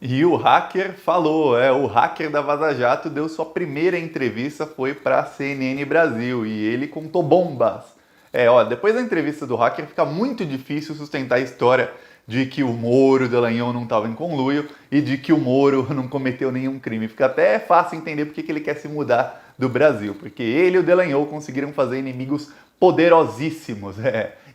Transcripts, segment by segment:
E o hacker falou, o hacker da Vaza Jato deu sua primeira entrevista, foi para a CNN Brasil, e ele contou bombas. Depois da entrevista do hacker fica muito difícil sustentar a história de que o Moro e o Dallagnol não estavam em conluio e de que o Moro não cometeu nenhum crime. Fica até fácil entender porque que ele quer se mudar do Brasil, porque ele e o Dallagnol conseguiram fazer inimigos poderosíssimos.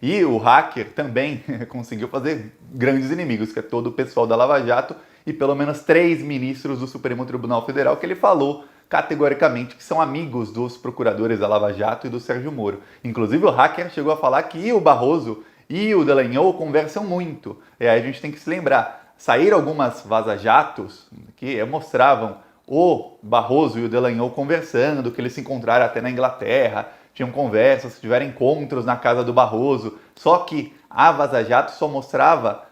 E o hacker também conseguiu fazer grandes inimigos, que é todo o pessoal da Lava Jato e pelo menos 3 ministros do Supremo Tribunal Federal que ele falou categoricamente que são amigos dos procuradores da Lava Jato e do Sérgio Moro. Inclusive o hacker chegou a falar que o Barroso e o Dallagnol conversam muito. Aí a gente tem que se lembrar, saíram algumas vaza-jatos que mostravam o Barroso e o Dallagnol conversando, que eles se encontraram até na Inglaterra, tinham conversas, tiveram encontros na casa do Barroso, só que a Vaza Jato só mostrava,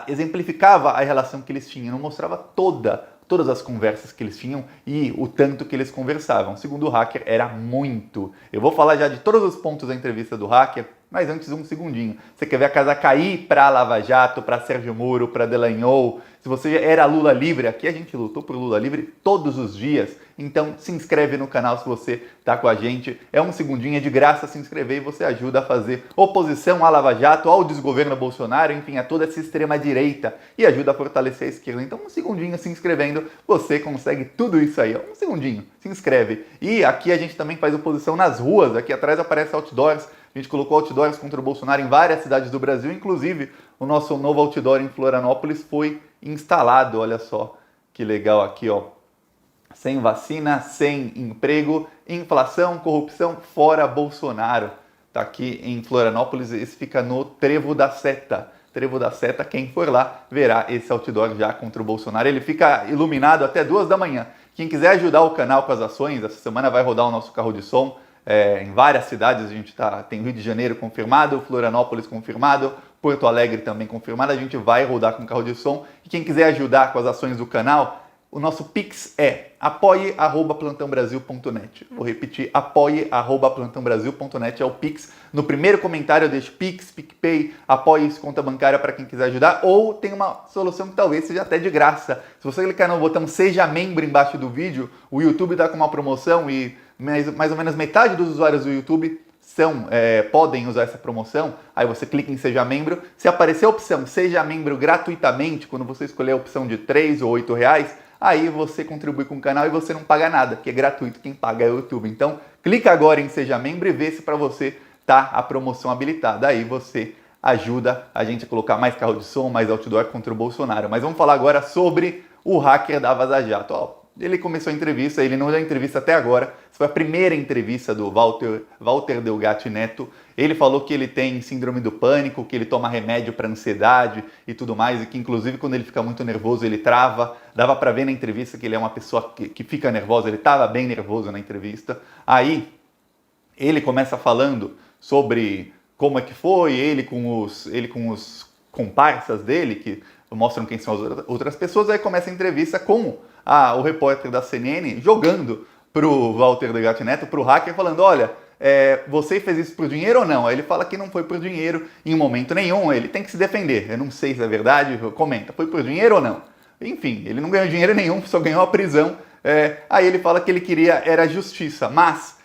exemplificava a relação que eles tinham, não mostrava todas as conversas que eles tinham e o tanto que eles conversavam. Segundo o hacker, era muito. Eu vou falar já de todos os pontos da entrevista do hacker, mas antes um segundinho. Você quer ver a casa cair para Lava Jato, para Sérgio Moro, para Dallagnol? Se você era Lula livre, aqui a gente lutou por Lula livre todos os dias. Então se inscreve no canal se você está com a gente. É um segundinho, é de graça se inscrever e você ajuda a fazer oposição à Lava Jato, ao desgoverno Bolsonaro, enfim, a toda essa extrema-direita e ajuda a fortalecer a esquerda. Então um segundinho se inscrevendo, você consegue tudo isso aí. Um segundinho, se inscreve. E aqui a gente também faz oposição nas ruas, aqui atrás aparece outdoors. A gente colocou outdoors contra o Bolsonaro em várias cidades do Brasil, inclusive o nosso novo outdoor em Florianópolis foi instalado, olha só que legal aqui, ó. Sem vacina, sem emprego, inflação, corrupção, fora Bolsonaro. Tá aqui em Florianópolis, esse fica no Trevo da Seta. Trevo da Seta, quem for lá verá esse outdoor já contra o Bolsonaro. Ele fica iluminado até 2 da manhã. Quem quiser ajudar o canal com as ações, essa semana vai rodar o nosso carro de som. Em várias cidades, a gente tem Rio de Janeiro confirmado, Florianópolis confirmado, Porto Alegre também confirmado, a gente vai rodar com carro de som. E quem quiser ajudar com as ações do canal, o nosso Pix é apoie@plantãobrasil.net. Vou repetir, apoie@plantãobrasil.net é o Pix. No primeiro comentário eu deixo Pix, PicPay, apoie conta bancária para quem quiser ajudar, ou tem uma solução que talvez seja até de graça. Se você clicar no botão Seja Membro embaixo do vídeo, o YouTube está com uma promoção e mais ou menos metade dos usuários do YouTube podem usar essa promoção. Aí você clica em Seja Membro. Se aparecer a opção Seja Membro gratuitamente, quando você escolher a opção de 3 ou 8 reais, aí você contribui com o canal e você não paga nada, que é gratuito, quem paga é o YouTube. Então, clica agora em Seja Membro e vê se para você tá a promoção habilitada. Aí você ajuda a gente a colocar mais carro de som, mais outdoor contra o Bolsonaro. Mas vamos falar agora sobre o hacker da Vaza Jato. Ele começou a entrevista, ele não deu entrevista até agora. Essa foi a primeira entrevista do Walter Delgatti Neto. Ele falou que ele tem síndrome do pânico, que ele toma remédio para ansiedade e tudo mais, e que inclusive quando ele fica muito nervoso ele trava. Dava para ver na entrevista que ele é uma pessoa que fica nervosa, ele estava bem nervoso na entrevista. Aí ele começa falando sobre como é que foi, ele com os comparsas dele, que mostram quem são as outras pessoas. Aí começa a entrevista com o repórter da CNN jogando pro Walter Delgatti Neto, pro hacker, falando, olha, você fez isso por dinheiro ou não? Aí ele fala que não foi por dinheiro em momento nenhum, ele tem que se defender. Eu não sei se é verdade, comenta, foi por dinheiro ou não? Enfim, ele não ganhou dinheiro nenhum, só ganhou a prisão. Aí ele fala que ele queria era justiça, mas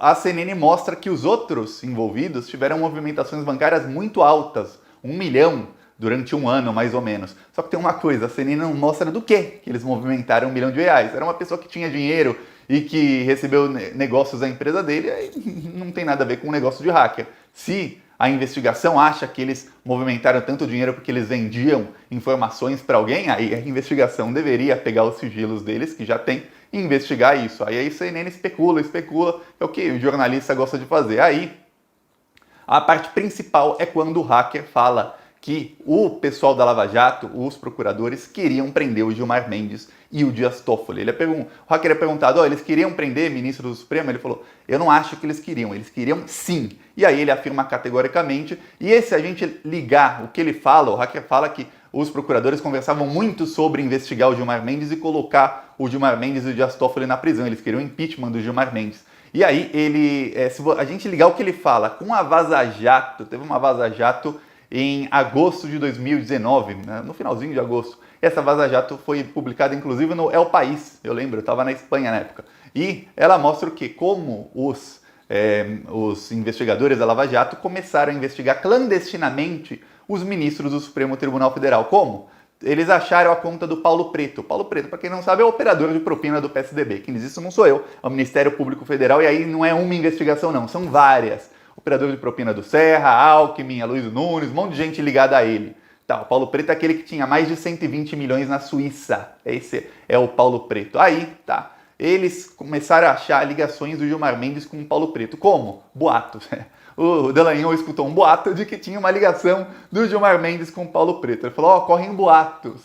a CNN mostra que os outros envolvidos tiveram movimentações bancárias muito altas, 1 milhão durante um ano, mais ou menos. Só que tem uma coisa, a CNN não mostra do que eles movimentaram 1 milhão de reais. Era uma pessoa que tinha dinheiro e que recebeu negócios da empresa dele, aí não tem nada a ver com um negócio de hacker. Se a investigação acha que eles movimentaram tanto dinheiro porque eles vendiam informações para alguém, aí a investigação deveria pegar os sigilos deles, que já tem, e investigar isso. Aí a CNN especula, é o que o jornalista gosta de fazer. Aí a parte principal é quando o hacker fala que o pessoal da Lava Jato, os procuradores, queriam prender o Gilmar Mendes e o Dias Toffoli. O hacker é perguntado, eles queriam prender ministro do Supremo? Ele falou, eu não acho que eles queriam sim. E aí ele afirma categoricamente, e se a gente ligar o que ele fala, o hacker fala que os procuradores conversavam muito sobre investigar o Gilmar Mendes e colocar o Gilmar Mendes e o Dias Toffoli na prisão. Eles queriam o impeachment do Gilmar Mendes. E aí se a gente ligar o que ele fala com a Vaza Jato, teve uma Vaza Jato em agosto de 2019, né, no finalzinho de agosto, Essa Vaza Jato foi publicada inclusive no El País, eu lembro, eu estava na Espanha na época. E ela mostra o que? Como os investigadores da Lava Jato começaram a investigar clandestinamente os ministros do Supremo Tribunal Federal. Como? Eles acharam a conta do Paulo Preto. Paulo Preto, para quem não sabe, é o operador de propina do PSDB. Quem diz isso não sou eu, é o Ministério Público Federal, e aí não é uma investigação não, são várias. Operador de propina do Serra, Alckmin, Aloysio Nunes, um monte de gente ligada a ele. Tá, o Paulo Preto é aquele que tinha mais de 120 milhões na Suíça. Esse é o Paulo Preto. Aí, tá. Eles começaram a achar ligações do Gilmar Mendes com o Paulo Preto. Como? Boatos. O Dallagnol escutou um boato de que tinha uma ligação do Gilmar Mendes com o Paulo Preto. Ele falou, ó, correm boatos.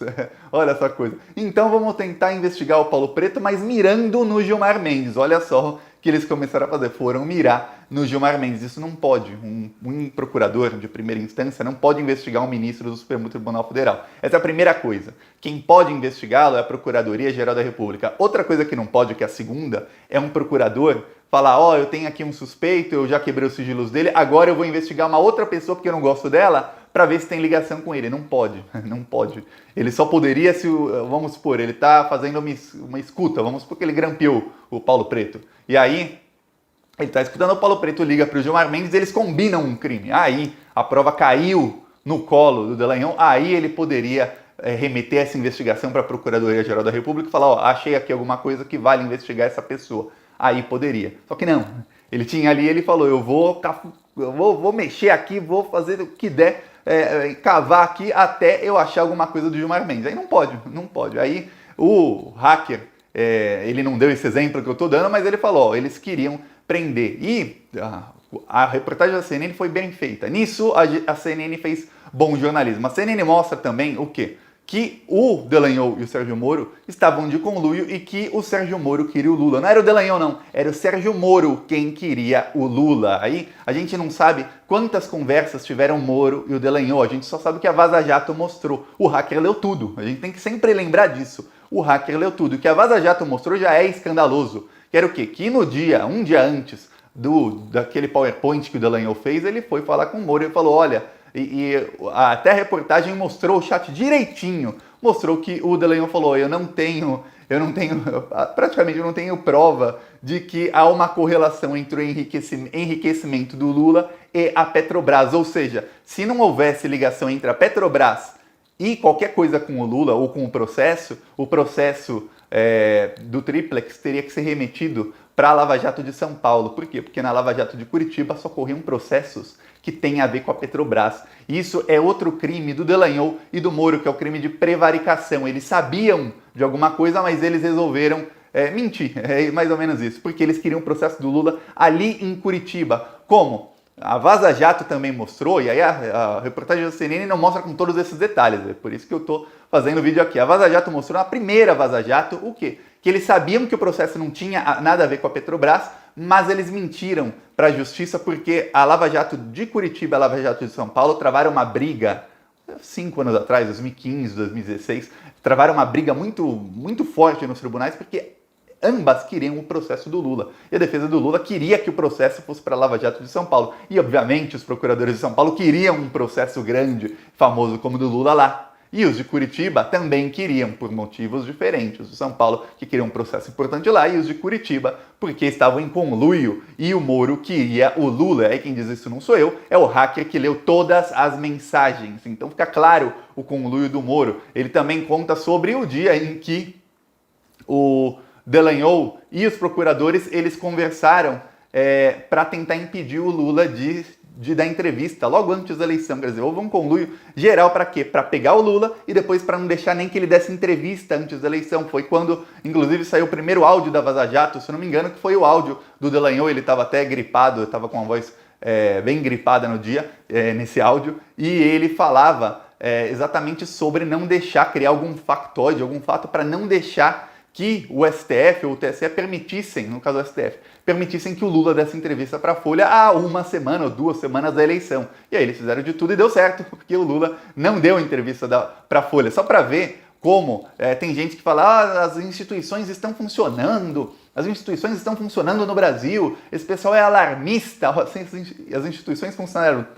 Olha essa coisa. Então vamos tentar investigar o Paulo Preto, mas mirando no Gilmar Mendes. Olha só o que eles começaram a fazer. Foram mirar no Gilmar Mendes. Isso não pode. Um procurador de primeira instância não pode investigar um ministro do Supremo Tribunal Federal. Essa é a primeira coisa. Quem pode investigá-lo é a Procuradoria-Geral da República. Outra coisa que não pode, que é a segunda, é um procurador falar, ó, eu tenho aqui um suspeito, eu já quebrei os sigilos dele, agora eu vou investigar uma outra pessoa porque eu não gosto dela, para ver se tem ligação com ele. Não pode, não pode. Ele só poderia se, vamos supor, ele está fazendo uma escuta, vamos supor que ele grampeou o Paulo Preto. E aí, ele está escutando, o Paulo Preto liga para o Gilmar Mendes, eles combinam um crime. Aí, a prova caiu no colo do Dallagnol, aí ele poderia remeter essa investigação para a Procuradoria-Geral da República e falar, ó, achei aqui alguma coisa que vale investigar essa pessoa. Aí poderia. Só que não. Ele tinha ali, ele falou, eu vou mexer aqui, vou fazer o que der, cavar aqui até eu achar alguma coisa do Gilmar Mendes. Aí não pode, não pode. Aí o hacker, ele não deu esse exemplo que eu estou dando, mas ele falou, ó, eles queriam prender. E a reportagem da CNN foi bem feita. Nisso, a CNN fez bom jornalismo. A CNN mostra também o quê? Que o Dallagnol e o Sérgio Moro estavam de conluio e que o Sérgio Moro queria o Lula. Não era o Dallagnol, não. Era o Sérgio Moro quem queria o Lula. Aí a gente não sabe quantas conversas tiveram o Moro e o Dallagnol. A gente só sabe que a Vaza Jato mostrou. O hacker leu tudo. A gente tem que sempre lembrar disso. O hacker leu tudo. O que a Vaza Jato mostrou já é escandaloso. Que era o quê? Que no dia, um dia antes daquele PowerPoint que o Dallagnol fez, ele foi falar com o Moro e falou, olha... até a reportagem mostrou o chat direitinho, mostrou que o Dallagnol falou, praticamente eu não tenho prova de que há uma correlação entre o enriquecimento do Lula e a Petrobras, ou seja, se não houvesse ligação entre a Petrobras e qualquer coisa com o Lula ou com o processo do Triplex teria que ser remetido para a Lava Jato de São Paulo. Por quê? Porque na Lava Jato de Curitiba só corriam processos que têm a ver com a Petrobras. Isso é outro crime do Dallagnol e do Moro, que é o crime de prevaricação. Eles sabiam de alguma coisa, mas eles resolveram mentir. É mais ou menos isso. Porque eles queriam o processo do Lula ali em Curitiba. Como? A Vaza Jato também mostrou, e aí a reportagem da CNN não mostra com todos esses detalhes. É por isso que eu estou fazendo o vídeo aqui. A Vaza Jato mostrou, na primeira Vaza Jato, o quê? Que eles sabiam que o processo não tinha nada a ver com a Petrobras, mas eles mentiram para a justiça porque a Lava Jato de Curitiba e a Lava Jato de São Paulo travaram uma briga 5 anos atrás, 2015, 2016, travaram uma briga muito, muito forte nos tribunais porque ambas queriam o processo do Lula. E a defesa do Lula queria que o processo fosse para a Lava Jato de São Paulo. E, obviamente, os procuradores de São Paulo queriam um processo grande, famoso como o do Lula lá. E os de Curitiba também queriam, por motivos diferentes. Os de São Paulo, que queriam um processo importante lá, e os de Curitiba, porque estavam em conluio. E o Moro queria o Lula. Aí quem diz isso não sou eu, é o hacker que leu todas as mensagens. Então fica claro o conluio do Moro. Ele também conta sobre o dia em que o Dallagnol e os procuradores, eles conversaram para tentar impedir o Lula de dar entrevista logo antes da eleição. Quer dizer, houve um conluio geral para quê? Para pegar o Lula e depois para não deixar nem que ele desse entrevista antes da eleição. Foi quando, inclusive, saiu o primeiro áudio da Vaza Jato, se não me engano, que foi o áudio do Dallagnol. Ele estava até gripado, estava com a voz bem gripada no dia, nesse áudio, e ele falava exatamente sobre não deixar, criar algum factoide, algum fato para não deixar que o STF ou o TSE permitissem, no caso do STF, permitissem que o Lula desse entrevista para a Folha há uma semana ou 2 semanas da eleição. E aí eles fizeram de tudo e deu certo, porque o Lula não deu entrevista para a Folha. Só para ver como tem gente que fala, as instituições estão funcionando, no Brasil, esse pessoal é alarmista, as instituições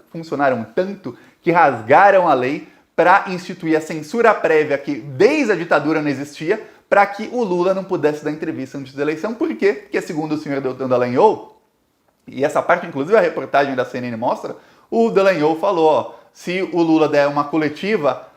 funcionaram tanto que rasgaram a lei para instituir a censura prévia que desde a ditadura não existia, para que o Lula não pudesse dar entrevista antes da eleição. Por quê? Porque, segundo o senhor Deltan Dallagnol, e essa parte, inclusive, a reportagem da CNN mostra, o Dallagnol falou, ó, se o Lula der uma coletiva,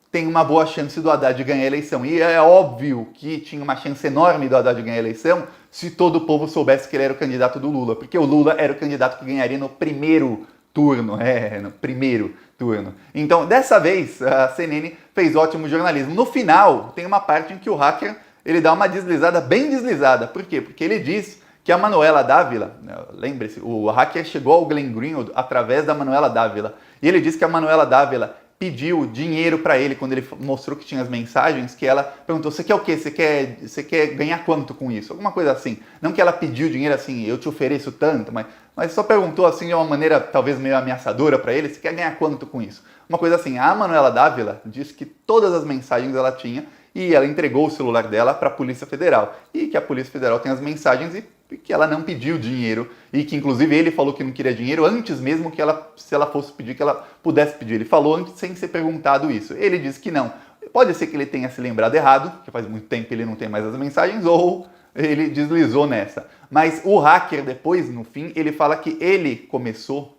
tem uma boa chance do Haddad ganhar a eleição. E é óbvio que tinha uma chance enorme do Haddad ganhar a eleição se todo o povo soubesse que ele era o candidato do Lula, porque o Lula era o candidato que ganharia no primeiro turno, no primeiro turno. Então, dessa vez, a CNN fez ótimo jornalismo. No final, tem uma parte em que o hacker, ele dá uma deslizada, bem deslizada. Por quê? Porque ele diz que a Manuela Dávila, lembre-se, o hacker chegou ao Glenn Greenwald através da Manuela Dávila, e ele diz que a Manuela Dávila pediu dinheiro para ele quando ele mostrou que tinha as mensagens, que ela perguntou, você quer o quê? Você quer ganhar quanto com isso? Alguma coisa assim. Não que ela pediu dinheiro assim, eu te ofereço tanto, mas só perguntou assim de uma maneira talvez meio ameaçadora para ele, você quer ganhar quanto com isso? Uma coisa assim, a Manuela Dávila disse que todas as mensagens ela tinha e ela entregou o celular dela para a Polícia Federal. E que a Polícia Federal tem as mensagens e que ela não pediu dinheiro e que inclusive ele falou que não queria dinheiro antes mesmo que se ela fosse pedir, que ela pudesse pedir. Ele falou antes sem ser perguntado isso. Ele disse que não. Pode ser que ele tenha se lembrado errado, que faz muito tempo que ele não tem mais as mensagens, ou ele deslizou nessa. Mas o hacker depois, no fim, ele fala que ele começou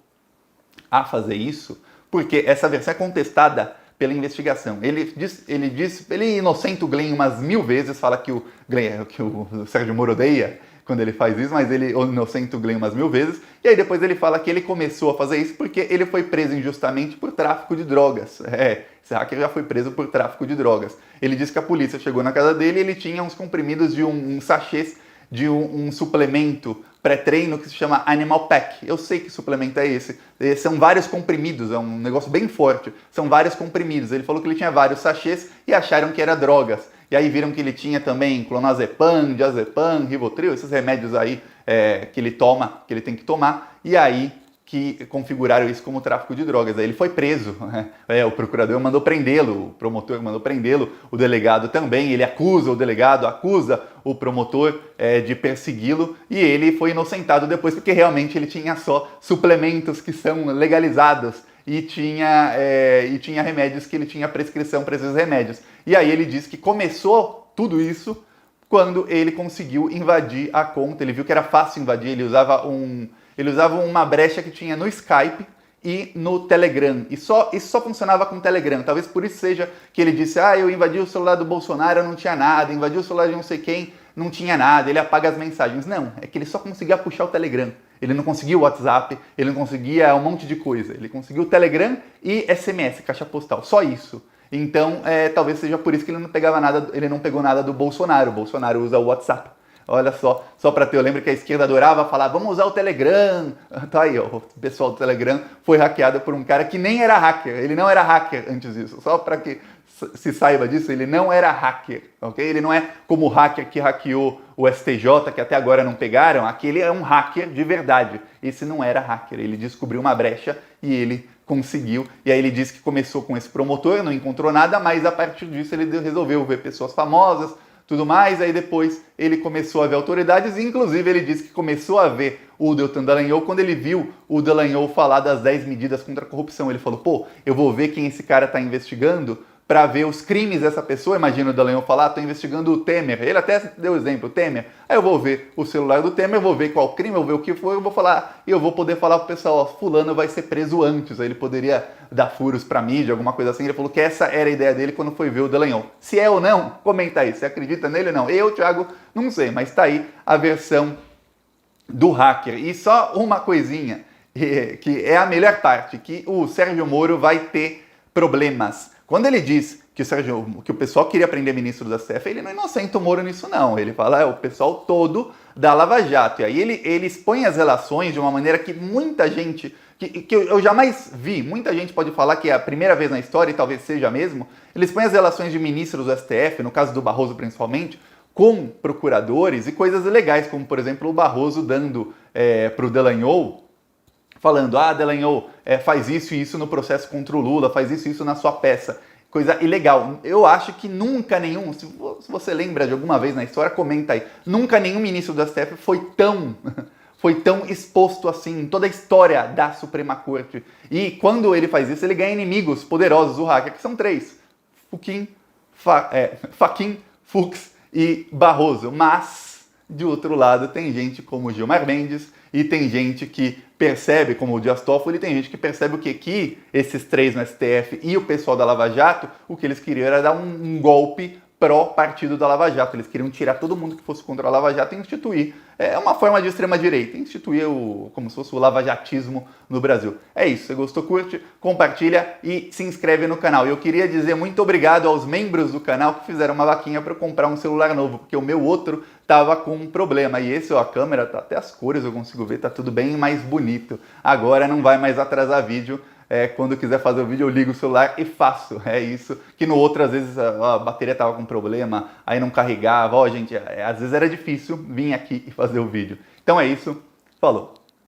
a fazer isso porque essa versão é contestada pela investigação. Ele inocenta o Glenn umas 1000 vezes, fala que o Sérgio Moro odeia quando ele faz isso, mas ele inocenta o Glenn umas 1000 vezes, e aí depois ele fala que ele começou a fazer isso porque ele foi preso injustamente por tráfico de drogas. Esse hacker já foi preso por tráfico de drogas. Ele disse que a polícia chegou na casa dele e ele tinha uns comprimidos de um sachês de um suplemento pré-treino que se chama Animal Pack. Eu sei que suplemento é esse. São vários comprimidos, é um negócio bem forte. São vários comprimidos. Ele falou que ele tinha vários sachês e acharam que era drogas. E aí viram que ele tinha também clonazepam, diazepam, rivotril, esses remédios aí que ele toma, que ele tem que tomar. E aí que configuraram isso como tráfico de drogas. Aí ele foi preso. O procurador mandou prendê-lo, o promotor mandou prendê-lo, o delegado também. Ele acusa o delegado, acusa o promotor de persegui-lo e ele foi inocentado depois porque realmente ele tinha só suplementos que são legalizados e tinha remédios que ele tinha prescrição para esses remédios. E aí ele disse que começou tudo isso quando ele conseguiu invadir a conta. Ele viu que era fácil invadir, ele usava uma brecha que tinha no Skype e no Telegram. E isso só funcionava com o Telegram. Talvez por isso seja que ele disse, eu invadi o celular do Bolsonaro, não tinha nada, invadi o celular de não sei quem, não tinha nada, ele apaga as mensagens. Não, é que ele só conseguia puxar o Telegram. Ele não conseguia o WhatsApp, ele não conseguia um monte de coisa. Ele conseguiu o Telegram e SMS, caixa postal, só isso. Então, talvez seja por isso que ele não pegava nada, ele não pegou nada do Bolsonaro. O Bolsonaro usa o WhatsApp. Olha só para ter, eu lembro que a esquerda adorava falar, vamos usar o Telegram. Tá aí, ó, o pessoal do Telegram foi hackeado por um cara que nem era hacker. Ele não era hacker antes disso. Só para que se saiba disso, ele não era hacker, ok? Ele não é como o hacker que hackeou o STJ, que até agora não pegaram. Aquele é um hacker de verdade. Esse não era hacker, ele descobriu uma brecha e ele conseguiu. E aí ele disse que começou com esse promotor, não encontrou nada, mas a partir disso ele resolveu ver pessoas famosas, tudo mais, aí depois ele começou a ver autoridades, e inclusive ele disse que começou a ver o Deltan Dallagnol quando ele viu o Dallagnol falar das 10 medidas contra a corrupção. Ele falou, eu vou ver quem esse cara está investigando para ver os crimes dessa pessoa. Imagina o Dallagnol falar, estou investigando o Temer. Ele até deu exemplo, o Temer. Aí eu vou ver o celular do Temer, eu vou ver qual crime, eu vou ver o que foi, eu vou falar, e eu vou poder falar pro pessoal, fulano vai ser preso antes. Aí ele poderia dar furos pra mídia, alguma coisa assim. Ele falou que essa era a ideia dele quando foi ver o Dallagnol. Se é ou não, comenta aí, você acredita nele ou não? Eu, Thiago, não sei, mas tá aí a versão do hacker. E só uma coisinha, que é a melhor parte, que o Sérgio Moro vai ter problemas. Quando ele diz que o pessoal queria prender ministro da STF, ele não inocenta o Moro nisso não. Ele fala, o pessoal todo da Lava Jato. E aí ele expõe as relações de uma maneira que muita gente, que eu jamais vi, muita gente pode falar que é a primeira vez na história, e talvez seja mesmo, ele expõe as relações de ministros do STF, no caso do Barroso principalmente, com procuradores e coisas legais, como por exemplo o Barroso dando para o Dallagnol, falando, Dallagnol, faz isso e isso no processo contra o Lula, faz isso e isso na sua peça. Coisa ilegal. Eu acho que nunca nenhum, se você lembra de alguma vez na história, comenta aí, nunca nenhum ministro do STF foi foi tão exposto assim em toda a história da Suprema Corte. E quando ele faz isso, ele ganha inimigos poderosos, o hacker, que são três: Fachin, Fux e Barroso. Mas, de outro lado, tem gente como Gilmar Mendes e tem gente que percebe, como o Dias Toffoli, tem gente que percebe o quê? Que esses três no STF e o pessoal da Lava Jato, o que eles queriam era dar um golpe pró-partido da Lava Jato. Eles queriam tirar todo mundo que fosse contra a Lava Jato e instituir. É uma forma de extrema-direita, instituir como se fosse o lavajatismo no Brasil. É isso, se gostou, curte, compartilha e se inscreve no canal. E eu queria dizer muito obrigado aos membros do canal que fizeram uma vaquinha para eu comprar um celular novo, porque o meu outro tava com um problema. E esse, ó, a câmera, tá até as cores eu consigo ver, tá tudo bem mais bonito. Agora não vai mais atrasar vídeo. Quando quiser fazer o vídeo, eu ligo o celular e faço. É isso. Que no outro, às vezes, a bateria tava com problema, aí não carregava. Ó, gente, às vezes era difícil vir aqui e fazer o vídeo. Então é isso. Falou!